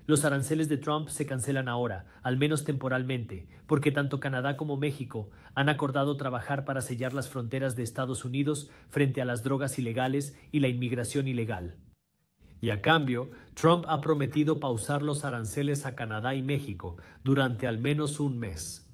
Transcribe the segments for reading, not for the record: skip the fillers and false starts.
Los aranceles de Trump se cancelan ahora, al menos temporalmente, porque tanto Canadá como México han acordado trabajar para sellar las fronteras de Estados Unidos frente a las drogas ilegales y la inmigración ilegal. Y a cambio, Trump ha prometido pausar los aranceles a Canadá y México durante al menos un mes.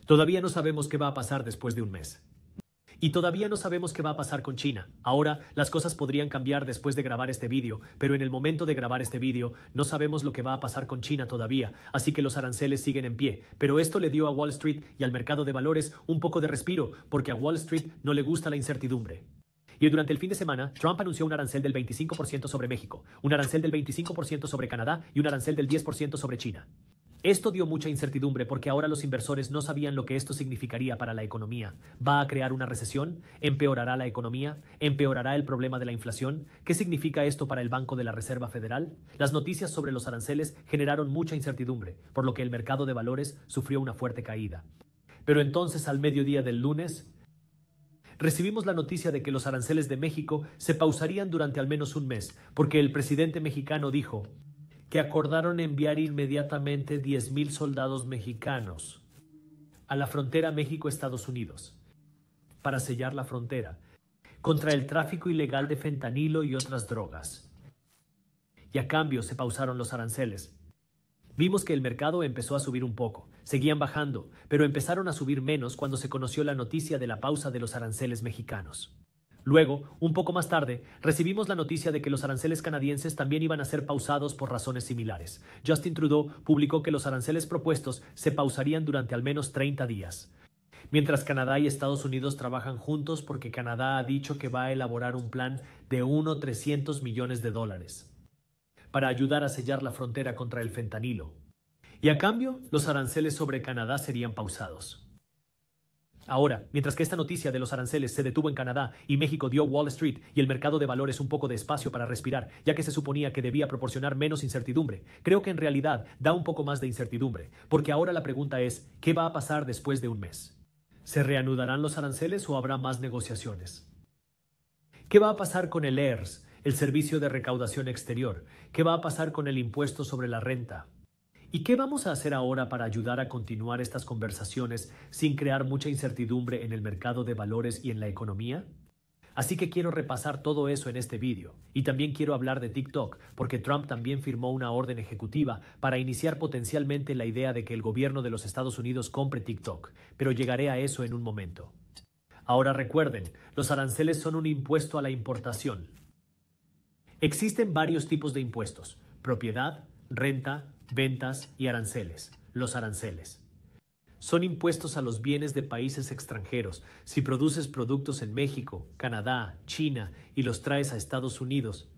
Todavía no sabemos qué va a pasar después de un mes. Y todavía no sabemos qué va a pasar con China. Ahora, las cosas podrían cambiar después de grabar este vídeo, pero en el momento de grabar este vídeo no sabemos lo que va a pasar con China todavía, así que los aranceles siguen en pie. Pero esto le dio a Wall Street y al mercado de valores un poco de respiro, porque a Wall Street no le gusta la incertidumbre. Y durante el fin de semana, Trump anunció un arancel del 25% sobre México, un arancel del 25% sobre Canadá y un arancel del 10% sobre China. Esto dio mucha incertidumbre porque ahora los inversores no sabían lo que esto significaría para la economía. ¿Va a crear una recesión? ¿Empeorará la economía? ¿Empeorará el problema de la inflación? ¿Qué significa esto para el Banco de la Reserva Federal? Las noticias sobre los aranceles generaron mucha incertidumbre, por lo que el mercado de valores sufrió una fuerte caída. Pero entonces, al mediodía del lunes, recibimos la noticia de que los aranceles de México se pausarían durante al menos un mes, porque el presidente mexicano dijo que acordaron enviar inmediatamente 10,000 soldados mexicanos a la frontera México-Estados Unidos para sellar la frontera contra el tráfico ilegal de fentanilo y otras drogas. Y a cambio se pausaron los aranceles. Vimos que el mercado empezó a subir un poco, seguían bajando, pero empezaron a subir menos cuando se conoció la noticia de la pausa de los aranceles mexicanos. Luego, un poco más tarde, recibimos la noticia de que los aranceles canadienses también iban a ser pausados por razones similares. Justin Trudeau publicó que los aranceles propuestos se pausarían durante al menos 30 días. Mientras Canadá y Estados Unidos trabajan juntos porque Canadá ha dicho que va a elaborar un plan de $300 millones para ayudar a sellar la frontera contra el fentanilo. Y a cambio, los aranceles sobre Canadá serían pausados. Ahora, mientras que esta noticia de los aranceles se detuvo en Canadá y México dio Wall Street y el mercado de valores un poco de espacio para respirar, ya que se suponía que debía proporcionar menos incertidumbre, creo que en realidad da un poco más de incertidumbre, porque ahora la pregunta es, ¿qué va a pasar después de un mes? ¿Se reanudarán los aranceles o habrá más negociaciones? ¿Qué va a pasar con el ERS, el Servicio de Recaudación Exterior? ¿Qué va a pasar con el impuesto sobre la renta? ¿Y qué vamos a hacer ahora para ayudar a continuar estas conversaciones sin crear mucha incertidumbre en el mercado de valores y en la economía? Así que quiero repasar todo eso en este vídeo. Y también quiero hablar de TikTok, porque Trump también firmó una orden ejecutiva para iniciar potencialmente la idea de que el gobierno de los Estados Unidos compre TikTok, pero llegaré a eso en un momento. Ahora recuerden, los aranceles son un impuesto a la importación. Existen varios tipos de impuestos: propiedad, renta, ventas y aranceles. Los aranceles son impuestos a los bienes de países extranjeros. Si produces productos en México, Canadá, China y los traes a Estados Unidos,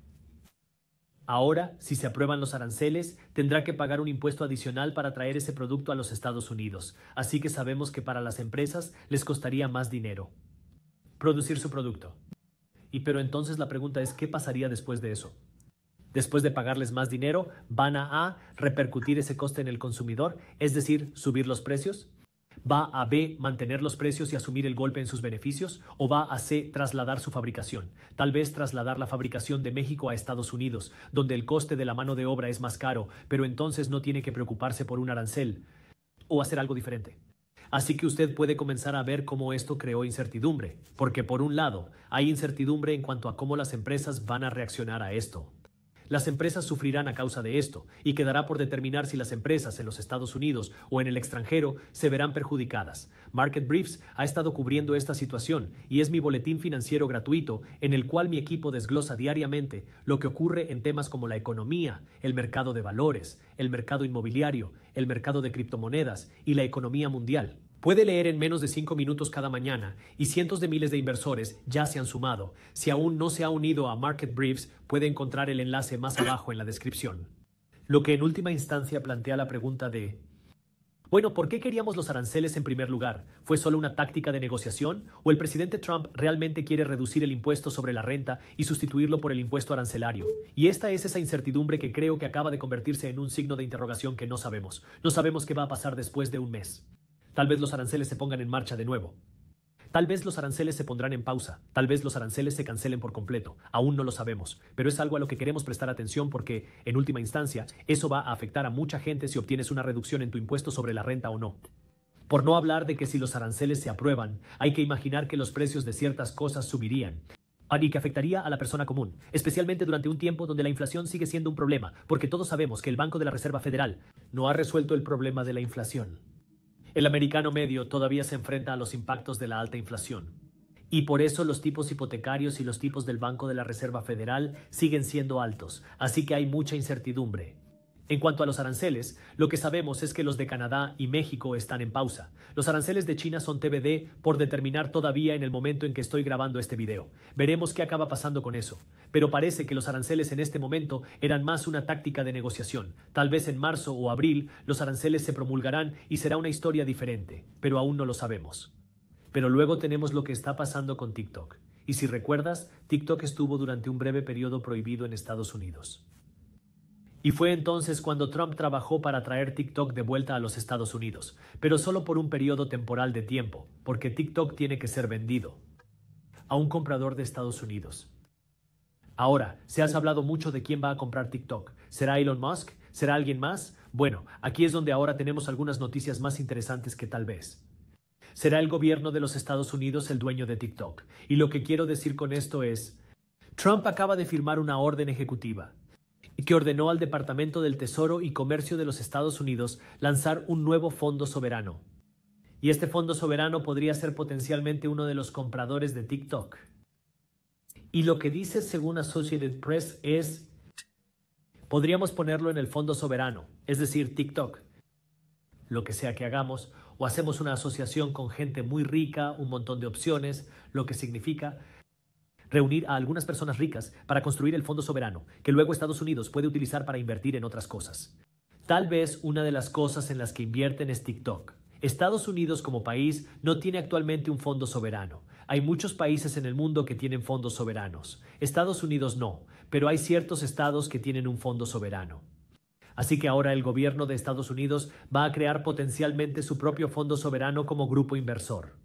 ahora, si se aprueban los aranceles, tendrá que pagar un impuesto adicional para traer ese producto a los Estados Unidos. Así que sabemos que para las empresas les costaría más dinero producir su producto. Pero entonces la pregunta es, ¿qué pasaría después de eso? Después de pagarles más dinero, ¿van a repercutir ese coste en el consumidor? Es decir, subir los precios. ¿Va a B, mantener los precios y asumir el golpe en sus beneficios? ¿O va a C, trasladar su fabricación? Tal vez trasladar la fabricación de México a Estados Unidos, donde el coste de la mano de obra es más caro, pero entonces no tiene que preocuparse por un arancel. O hacer algo diferente. Así que usted puede comenzar a ver cómo esto creó incertidumbre, porque por un lado, hay incertidumbre en cuanto a cómo las empresas van a reaccionar a esto. Las empresas sufrirán a causa de esto, y quedará por determinar si las empresas en los Estados Unidos o en el extranjero se verán perjudicadas. Market Briefs ha estado cubriendo esta situación y es mi boletín financiero gratuito en el cual mi equipo desglosa diariamente lo que ocurre en temas como la economía, el mercado de valores, el mercado inmobiliario, el mercado de criptomonedas y la economía mundial. Puede leer en menos de 5 minutos cada mañana y cientos de miles de inversores ya se han sumado. Si aún no se ha unido a Market Briefs, puede encontrar el enlace más abajo en la descripción. Lo que en última instancia plantea la pregunta de, bueno, ¿por qué queríamos los aranceles en primer lugar? ¿Fue solo una táctica de negociación? ¿O el presidente Trump realmente quiere reducir el impuesto sobre la renta y sustituirlo por el impuesto arancelario? Y esta es esa incertidumbre que creo que acaba de convertirse en un signo de interrogación que no sabemos. No sabemos qué va a pasar después de un mes. Tal vez los aranceles se pongan en marcha de nuevo. Tal vez los aranceles se pondrán en pausa, tal vez los aranceles se cancelen por completo, aún no lo sabemos, pero es algo a lo que queremos prestar atención porque, en última instancia, eso va a afectar a mucha gente si obtienes una reducción en tu impuesto sobre la renta o no. Por no hablar de que si los aranceles se aprueban, hay que imaginar que los precios de ciertas cosas subirían y que afectaría a la persona común, especialmente durante un tiempo donde la inflación sigue siendo un problema, porque todos sabemos que el Banco de la Reserva Federal no ha resuelto el problema de la inflación. El americano medio todavía se enfrenta a los impactos de la alta inflación. Y por eso los tipos hipotecarios y los tipos del Banco de la Reserva Federal siguen siendo altos, así que hay mucha incertidumbre. En cuanto a los aranceles, lo que sabemos es que los de Canadá y México están en pausa. Los aranceles de China son TBD por determinar todavía en el momento en que estoy grabando este video. Veremos qué acaba pasando con eso. Pero parece que los aranceles en este momento eran más una táctica de negociación. Tal vez en marzo o abril los aranceles se promulgarán y será una historia diferente, pero aún no lo sabemos. Pero luego tenemos lo que está pasando con TikTok. Y si recuerdas, TikTok estuvo durante un breve periodo prohibido en Estados Unidos. Y fue entonces cuando Trump trabajó para traer TikTok de vuelta a los Estados Unidos, pero solo por un periodo temporal de tiempo, porque TikTok tiene que ser vendido a un comprador de Estados Unidos. Ahora, se has hablado mucho de quién va a comprar TikTok. ¿Será Elon Musk? ¿Será alguien más? Bueno, aquí es donde ahora tenemos algunas noticias más interesantes que tal vez. ¿Será el gobierno de los Estados Unidos el dueño de TikTok? Y lo que quiero decir con esto es, Trump acaba de firmar una orden ejecutiva que ordenó al Departamento del Tesoro y Comercio de los Estados Unidos lanzar un nuevo fondo soberano. Y este fondo soberano podría ser potencialmente uno de los compradores de TikTok. Y lo que dice según Associated Press es, podríamos ponerlo en el fondo soberano, es decir, TikTok. Lo que sea que hagamos, o hacemos una asociación con gente muy rica, un montón de opciones, lo que significa reunir a algunas personas ricas para construir el fondo soberano, que luego Estados Unidos puede utilizar para invertir en otras cosas. Tal vez una de las cosas en las que invierten es TikTok. Estados Unidos como país no tiene actualmente un fondo soberano. Hay muchos países en el mundo que tienen fondos soberanos. Estados Unidos no, pero hay ciertos estados que tienen un fondo soberano. Así que ahora el gobierno de Estados Unidos va a crear potencialmente su propio fondo soberano como grupo inversor.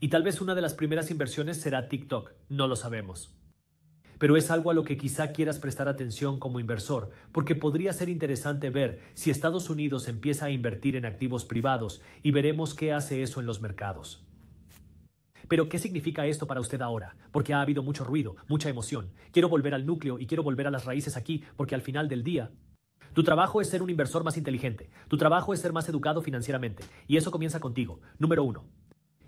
Y tal vez una de las primeras inversiones será TikTok, no lo sabemos. Pero es algo a lo que quizá quieras prestar atención como inversor, porque podría ser interesante ver si Estados Unidos empieza a invertir en activos privados y veremos qué hace eso en los mercados. Pero ¿qué significa esto para usted ahora? Porque ha habido mucho ruido, mucha emoción. Quiero volver al núcleo y quiero volver a las raíces aquí, porque al final del día, tu trabajo es ser un inversor más inteligente. Tu trabajo es ser más educado financieramente. Y eso comienza contigo. Número 1.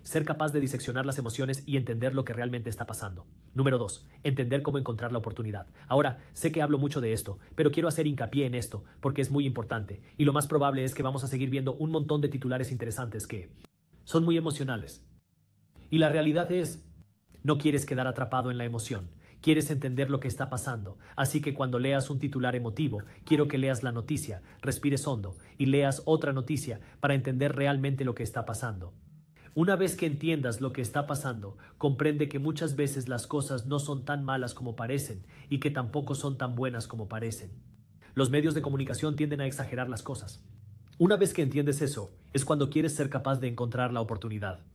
Ser capaz de diseccionar las emociones y entender lo que realmente está pasando. Número 2. Entender cómo encontrar la oportunidad. Ahora, sé que hablo mucho de esto, pero quiero hacer hincapié en esto porque es muy importante y lo más probable es que vamos a seguir viendo un montón de titulares interesantes que son muy emocionales. Y la realidad es, no quieres quedar atrapado en la emoción. Quieres entender lo que está pasando. Así que cuando leas un titular emotivo, quiero que leas la noticia, respires hondo y leas otra noticia para entender realmente lo que está pasando. Una vez que entiendas lo que está pasando, comprende que muchas veces las cosas no son tan malas como parecen y que tampoco son tan buenas como parecen. Los medios de comunicación tienden a exagerar las cosas. Una vez que entiendes eso, es cuando quieres ser capaz de encontrar la oportunidad.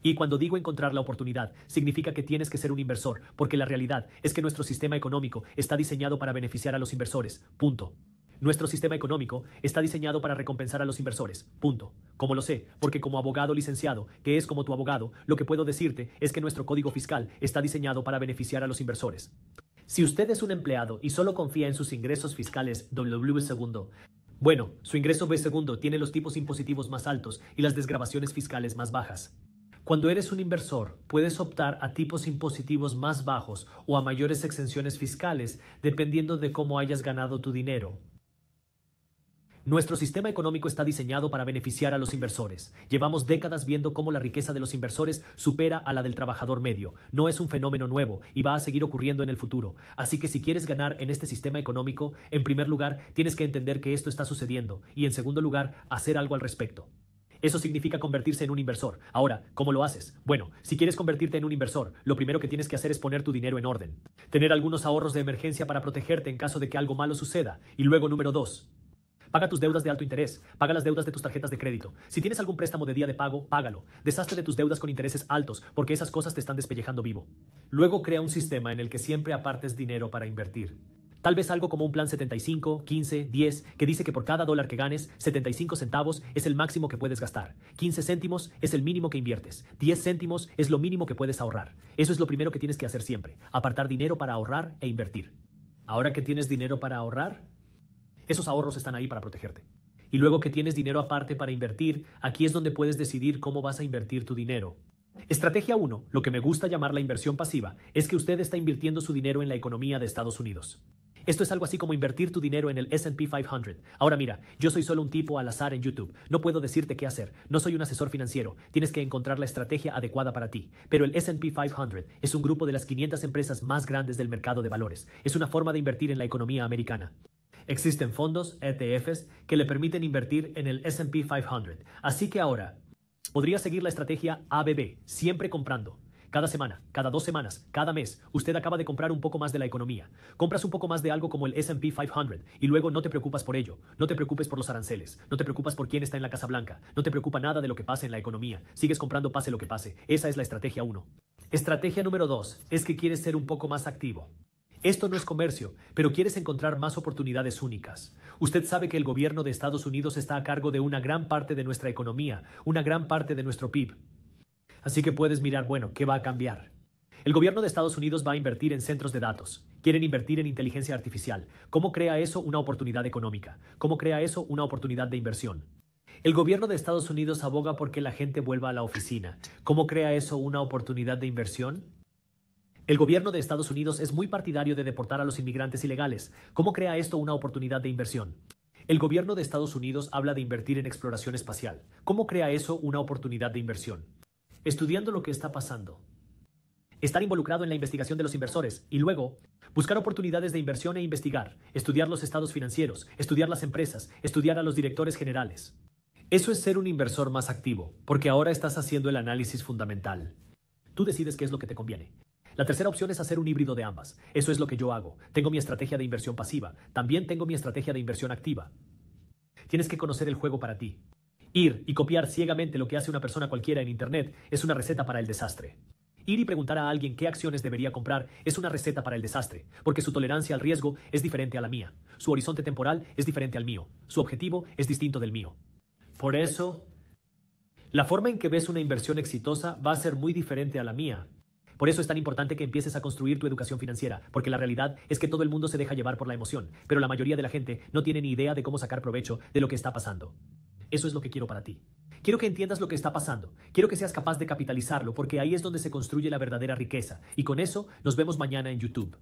Y cuando digo encontrar la oportunidad, significa que tienes que ser un inversor, porque la realidad es que nuestro sistema económico está diseñado para beneficiar a los inversores. Punto. Nuestro sistema económico está diseñado para recompensar a los inversores. Punto. Como lo sé, porque como abogado licenciado, que es como tu abogado, lo que puedo decirte es que nuestro código fiscal está diseñado para beneficiar a los inversores. Si usted es un empleado y solo confía en sus ingresos fiscales W segundo, bueno, su ingreso B segundo tiene los tipos impositivos más altos y las desgravaciones fiscales más bajas. Cuando eres un inversor, puedes optar a tipos impositivos más bajos o a mayores exenciones fiscales dependiendo de cómo hayas ganado tu dinero. Nuestro sistema económico está diseñado para beneficiar a los inversores. Llevamos décadas viendo cómo la riqueza de los inversores supera a la del trabajador medio. No es un fenómeno nuevo y va a seguir ocurriendo en el futuro. Así que si quieres ganar en este sistema económico, en primer lugar, tienes que entender que esto está sucediendo y, en segundo lugar, hacer algo al respecto. Eso significa convertirse en un inversor. Ahora, ¿cómo lo haces? Bueno, si quieres convertirte en un inversor, lo primero que tienes que hacer es poner tu dinero en orden. Tener algunos ahorros de emergencia para protegerte en caso de que algo malo suceda. Y luego, número 2. Paga tus deudas de alto interés, paga las deudas de tus tarjetas de crédito. Si tienes algún préstamo de día de pago, págalo. Deshazte de tus deudas con intereses altos, porque esas cosas te están despellejando vivo. Luego crea un sistema en el que siempre apartes dinero para invertir. Tal vez algo como un plan 75, 15, 10, que dice que por cada dólar que ganes, 75 centavos es el máximo que puedes gastar. 15 céntimos es el mínimo que inviertes. 10 céntimos es lo mínimo que puedes ahorrar. Eso es lo primero que tienes que hacer siempre. Apartar dinero para ahorrar e invertir. Ahora que tienes dinero para ahorrar, esos ahorros están ahí para protegerte. Y luego que tienes dinero aparte para invertir, aquí es donde puedes decidir cómo vas a invertir tu dinero. Estrategia 1, lo que me gusta llamar la inversión pasiva, es que usted está invirtiendo su dinero en la economía de Estados Unidos. Esto es algo así como invertir tu dinero en el S&P 500. Ahora mira, yo soy solo un tipo al azar en YouTube. No puedo decirte qué hacer. No soy un asesor financiero. Tienes que encontrar la estrategia adecuada para ti. Pero el S&P 500 es un grupo de las 500 empresas más grandes del mercado de valores. Es una forma de invertir en la economía americana. Existen fondos, ETFs, que le permiten invertir en el S&P 500. Así que ahora, podría seguir la estrategia ABB, siempre comprando. Cada semana, cada 2 semanas, cada mes, usted acaba de comprar un poco más de la economía. Compras un poco más de algo como el S&P 500 y luego no te preocupas por ello. No te preocupes por los aranceles. No te preocupas por quién está en la Casa Blanca. No te preocupa nada de lo que pase en la economía. Sigues comprando pase lo que pase. Esa es la estrategia 1. Estrategia número 2 es que quieres ser un poco más activo. Esto no es comercio, pero quieres encontrar más oportunidades únicas. Usted sabe que el gobierno de Estados Unidos está a cargo de una gran parte de nuestra economía, una gran parte de nuestro PIB. Así que puedes mirar, bueno, ¿qué va a cambiar? El gobierno de Estados Unidos va a invertir en centros de datos. Quieren invertir en inteligencia artificial. ¿Cómo crea eso una oportunidad económica? ¿Cómo crea eso una oportunidad de inversión? El gobierno de Estados Unidos aboga porque la gente vuelva a la oficina. ¿Cómo crea eso una oportunidad de inversión? El gobierno de Estados Unidos es muy partidario de deportar a los inmigrantes ilegales. ¿Cómo crea esto una oportunidad de inversión? El gobierno de Estados Unidos habla de invertir en exploración espacial. ¿Cómo crea eso una oportunidad de inversión? Estudiando lo que está pasando. Estar involucrado en la investigación de los inversores y luego buscar oportunidades de inversión e investigar, estudiar los estados financieros, estudiar las empresas, estudiar a los directores generales. Eso es ser un inversor más activo, porque ahora estás haciendo el análisis fundamental. Tú decides qué es lo que te conviene. La tercera opción es hacer un híbrido de ambas. Eso es lo que yo hago. Tengo mi estrategia de inversión pasiva. También tengo mi estrategia de inversión activa. Tienes que conocer el juego para ti. Ir y copiar ciegamente lo que hace una persona cualquiera en Internet es una receta para el desastre. Ir y preguntar a alguien qué acciones debería comprar es una receta para el desastre, porque su tolerancia al riesgo es diferente a la mía. Su horizonte temporal es diferente al mío. Su objetivo es distinto del mío. Por eso, la forma en que ves una inversión exitosa va a ser muy diferente a la mía. Por eso es tan importante que empieces a construir tu educación financiera, porque la realidad es que todo el mundo se deja llevar por la emoción, pero la mayoría de la gente no tiene ni idea de cómo sacar provecho de lo que está pasando. Eso es lo que quiero para ti. Quiero que entiendas lo que está pasando. Quiero que seas capaz de capitalizarlo, porque ahí es donde se construye la verdadera riqueza. Y con eso nos vemos mañana en YouTube.